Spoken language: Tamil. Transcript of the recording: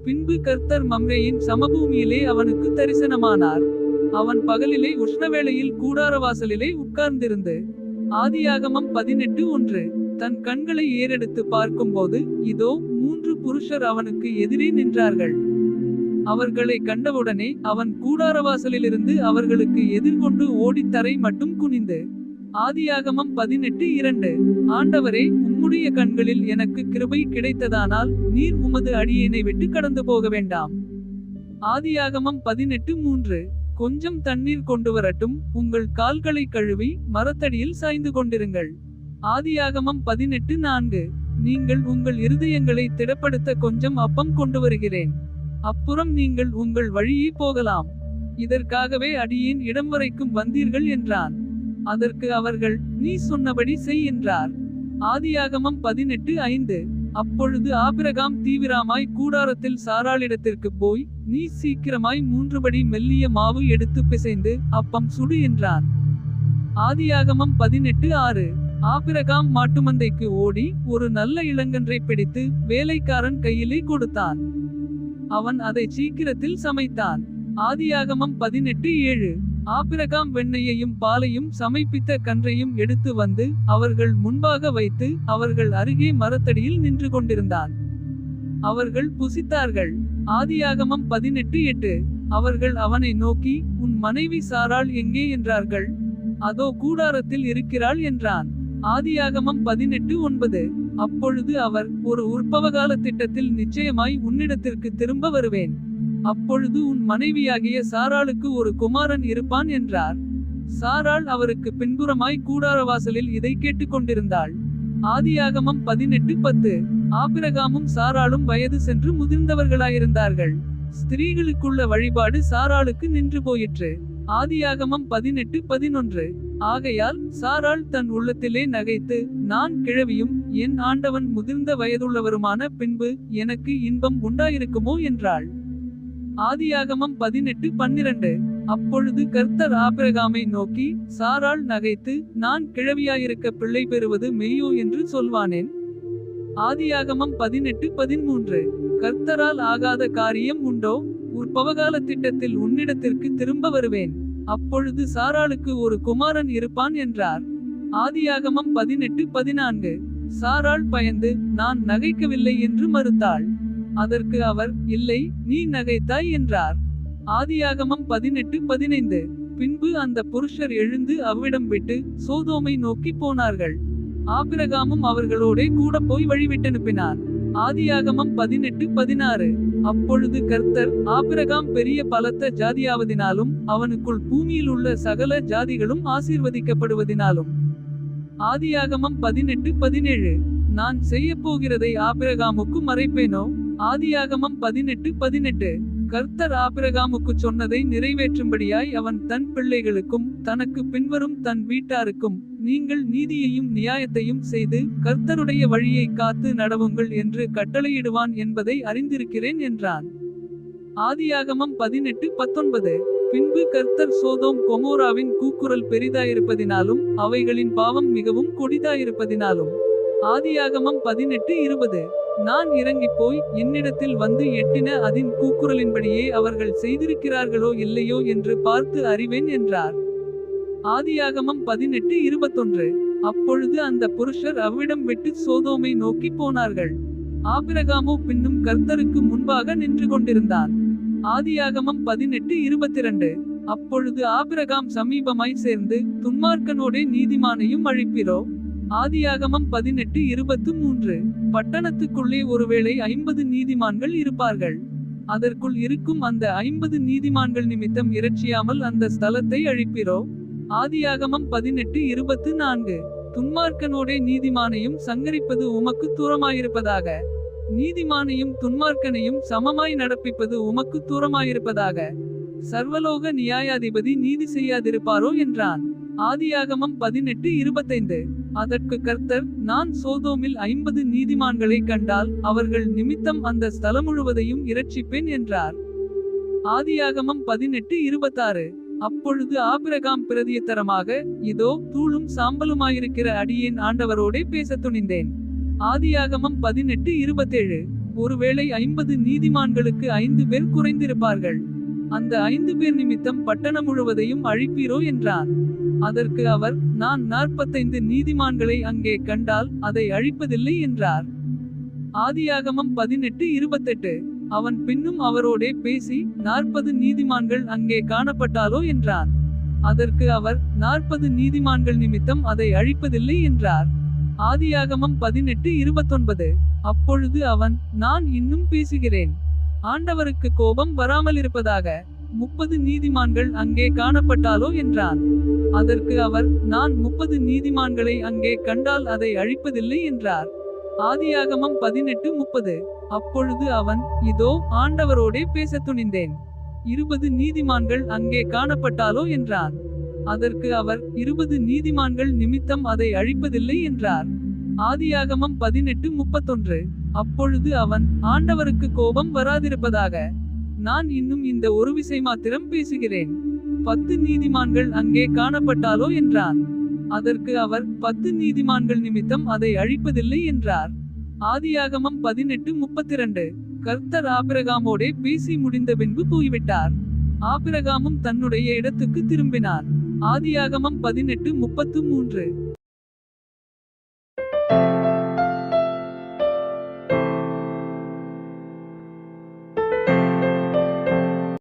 பின்பு கர்த்தர் மம்ரேயின் சமபூமியிலே அவனுக்கு தரிசனமானார். அவன் பகலிலே உஷ்ணவேளையில் கூடாரவாசலிலே உட்கார்ந்திருந்து. ஆதியாகமம் 18:1. தன் கண்களை ஏறெடுத்து பார்க்கும்போது இதோ 3 புருஷர் அவனுக்கு எதிரே நின்றார்கள். அவர்களை கண்டவுடனே அவன் கூடாரவாசலிலிருந்து அவர்களுக்கு எதிர்கொண்டு ஓடித் தரை மட்டும் குனிந்து. ஆதியாகமம் 18:2. ஆண்டவரே, உம்முடைய கண்களில் எனக்கு கிருபை கிடைத்ததானால் நீர் உமது அடியேனை விட்டு கடந்து போக வேண்டாம். ஆதியாகமம் 18:3. கொஞ்சம் தண்ணீர் கொண்டு வரட்டும், உங்கள் கால்களை கழுவி மரத்தடியில் சாய்ந்து கொண்டிருங்கள். ஆதியாகமம் 18:4. நீங்கள் உங்கள் இருதயங்களை திடப்படுத்த கொஞ்சம் அப்பம் கொண்டு வருகிறேன். அப்புறம் நீங்கள் உங்கள் வழியே போகலாம். இதற்காகவே அடியேன் இடம் வரைக்கும் வந்தீர்கள் என்றான். அதற்கு அவர்கள், நீ சொன்னபடி செய் என்றார். ஆதியாகமம் 18:5. அப்பொழுது ஆபிரகாம் தீவிரமாய் கூடாரத்தில் சாராளிடத்திற்கு போய், நீ சீக்கிரமாய் 3 படி மெல்லிய மாவு எடுத்து பிசைந்து அப்பம் சுடு என்றான். ஆதியாகமம் 18:6. ஆபிரகாம் மாட்டுமந்தைக்கு ஓடி ஒரு நல்ல இளங்கன்றை பிடித்து வேலைக்காரன் கையிலே கொடுத்தான். அவன் அதை சீக்கிரத்தில் சமைத்தான். ஆதியாகமம் 18:7. ஆபிரகாம் வெண்ணெயையும் பாலையும் சமைப்பித்த கன்றையும் எடுத்து வந்து அவர்கள் முன்பாக வைத்து அவர்கள் அருகே மரத்தடியில் நின்று கொண்டிருந்தான். அவர்கள் புசித்தார்கள். ஆதியாகமம் 18:8. அவர்கள் அவனை நோக்கி, உன் மனைவி சாராள் எங்கே என்றார்கள். அதோ கூடாரத்தில் இருக்கிறாள் என்றான். ஆதியாகமம் 18:9. அப்பொழுது அவர், ஒரு உற்பவகால திட்டத்தில் நிச்சயமாய் உன்னிடத்திற்கு திரும்ப வருவேன். அப்பொழுது உன் மனைவியாகிய சாராளுக்கு ஒரு குமாரன் இருப்பான் என்றார். சாராள் அவருக்கு பின்புறமாய் கூடாரவாசலில் இதை கேட்டுக்கொண்டிருந்தாள். ஆதியாகமம் 18:10. ஆபிரகாமும் சாராளும் வயது சென்று முதிர்ந்தவர்களாயிருந்தார்கள். ஸ்திரீகளுக்குள்ள வழிபாடு சாராளுக்கு நின்று போயிற்று. ஆதியாகமம் 18:11. ஆகையால் சாராள் தன் உள்ளத்திலே நகைத்து, நான் கிழவியும் என் ஆண்டவன் முதிர்ந்த வயதுள்ளவருமான பின்பு எனக்கு இன்பம் உண்டாயிருக்குமோ என்றாள். ஆதியாகமம் 18:12. அப்பொழுது கர்த்தர் ஆபிரகாமை நோக்கி, சாராள் நகைத்து, நான் கிழவியாயிருக்க பிள்ளை பெறுவது மெய்யோ என்று சொல்வானேன். ஆதியாகமம் 18:13. கர்த்தரால் ஆகாத காரியம் உண்டோ. உற்பவகால திட்டத்தில் உன்னிடத்திற்கு திரும்ப வருவேன். அப்பொழுது சாராளுக்கு ஒரு குமாரன் இருப்பான் என்றார். ஆதியாகமம் 18:14. சாராள் பயந்து, நான் நகைக்கவில்லை என்று மறுத்தாள். அதற்கு அவர், இல்லை, நீ நகைத்தாய் என்றார். ஆதியாகமம் 18:15. பின்பு அந்த புருஷர் எழுந்து அவ்விடம் விட்டு சோதோமை நோக்கி போனார்கள். ஆபிரகாமும் அவர்களோடே கூட போய் வழிவிட்டனுப்பினான். ஆதியாகமம் 18:16. அப்பொழுது கர்த்தர், ஆபிரகாம் பெரிய பலத்த ஜாதியாவதினாலும் அவனுக்குள் பூமியில் உள்ள சகல ஜாதிகளும் ஆசீர்வதிக்கப்படுவதினாலும். ஆதியாகமம் 18:17. நான் செய்யப்போகிறதை ஆபிரகாமுக்கு மறைப்பேனோ. ஆதியாகமம் 18:18. கர்த்தர் ஆபிரகாமுக்கு சொன்னதை நிறைவேற்றும்படியாய் அவன் தன் பிள்ளைகளுக்கும் தனக்கு பின்வரும் தன் வீட்டாருக்கும், நீங்கள் நீதியையும் நியாயத்தையும் செய்து கர்த்தருடைய வழியை காத்து நடவுங்கள் என்று கட்டளையிடுவான் என்பதை அறிந்திருக்கிறேன் என்றான். ஆதியாகமம் 18:19. பின்பு கர்த்தர் சோதோம் கொமோராவின் கூக்குரல் பெரிதாயிருப்பதினாலும் அவைகளின் பாவம் மிகவும் கொடிதாயிருப்பதினாலும். ஆதியாகமம் 18:20. நான் இறங்கிப்போய் என்னிடத்தில் வந்து எட்டின அதின் கூக்குரலின்படியே அவர்கள் செய்திருக்கிறார்களோ இல்லையோ என்று பார்த்து அறிவேன் என்றார். ஆதியாகமம் 18:21. அப்பொழுது அந்த புருஷர் அவ்விடம் விட்டு சோதோமை நோக்கி போனார்கள். ஆபிரகாமோ பின்னும் கர்த்தருக்கு முன்பாக நின்று கொண்டிருந்தான். ஆதியாகமம் 18:22. அப்பொழுது ஆபிரகாம் சமீபமாய் சேர்ந்து, துன்மார்க்கனோடே நீதிமானையும் அழிப்பிரோ. ஆதியாகமம் 18:23. பட்டணத்துக்குள்ளே ஒருவேளை 50 நீதிமான்கள் இருப்பார்கள். அதற்குள் இருக்கும் அந்த 50 நீதிமான்கள் நிமித்தம் இரட்சியாமல் அந்த ஸ்தலத்தை அழிப்பிரோ. ஆதியாகமம் 18:24. துன்மார்க்கனோடே நீதிமானையும் சங்கரிப்பது உமக்கு தூரமாயிருப்பதாக. நீதிமானையும் துன்மார்க்கனையும் சமமாய் நடப்பிப்பது உமக்கு தூரமாயிருப்பதாக. சர்வலோக நியாயாதிபதி நீதி செய்யாதிருப்பாரோ என்றான். ஆதியாகமம் 18:25. அதற்கு கர்த்தர், நான் சோதோமில் 50 நீதிமான்களை கண்டால் அவர்கள் நிமித்தம் அந்த ஸ்தலம் முழுவதையும் இரட்சிப்பேன் என்றார். ஆதியாகமம் 18:26. அப்பொழுது ஆபிரகாம் பிரதியத்தரமாக, இதோ தூளும் சாம்பலுமாயிருக்கிற அடியேன் ஆண்டவரோடே பேசத் துணிந்தேன். ஆதியாகமம் 18:27. ஒருவேளை 50 நீதிமான்களுக்கு 5 பேர் குறைந்திருப்பார்கள். அந்த 5 பேர் நிமித்தம் பட்டணம் முழுவதையும் அழிப்பீரோ என்றான். அதற்கு அவர், நான் 45 நீதிமான்களை அங்கே கண்டால் அதை அழிப்பதில்லை என்றார். ஆதியாகமம் 18:28. அவன் பின்னும் அவரோடே பேசி, 40 நீதிமான்கள் அங்கே காணப்பட்டாலோ என்றான். அதற்கு அவர், 40 நீதிமான்கள் நிமித்தம் அதை அழிப்பதில்லை என்றார். ஆதியாகமம் 18:29. அப்பொழுது அவன், நான் இன்னும் பேசுகிறேன். ஆண்டவருக்கு கோபம் வராமலிருப்பதாக. 30 நீதிமான்கள் அங்கே காணப்பட்டாலோ என்றான். அதற்கு அவர், நான் 30 நீதிமான்களை அங்கே கண்டால் அதை அழிப்பதில்லை என்றார். ஆதியாகமம் 18:30. அப்பொழுது அவன், இதோ ஆண்டவரோடே பேசத் துணிந்தேன். 20 நீதிமான்கள் அங்கே காணப்பட்டாலோ என்றான். அதற்கு அவர், 20 நீதிமான்கள் நிமித்தம் அதை அழிப்பதில்லை என்றார். ஆதியாகமம் 18:31. அப்பொழுது அவன், ஆண்டவருக்கு கோபம் வராதிருப்பதாக. நான் இன்னும் இந்த ஒரு விசை மாத்திரம் பேசுகிறேன். 10 நீதிமான்கள் அங்கே காணப்பட்டாலோ என்றான். அதற்கு அவர், 10 நீதிமான்கள் நிமித்தம் அதை அழிப்பதில்லை என்றார். ஆதியாகமம் 18:32. கர்த்தர் ஆபிரகாமோடே பேசி முடிந்த பின்பு போய்விட்டார். ஆபிரகாமும் தன்னுடைய இடத்துக்கு திரும்பினான். ஆதியாகமம் 18:33.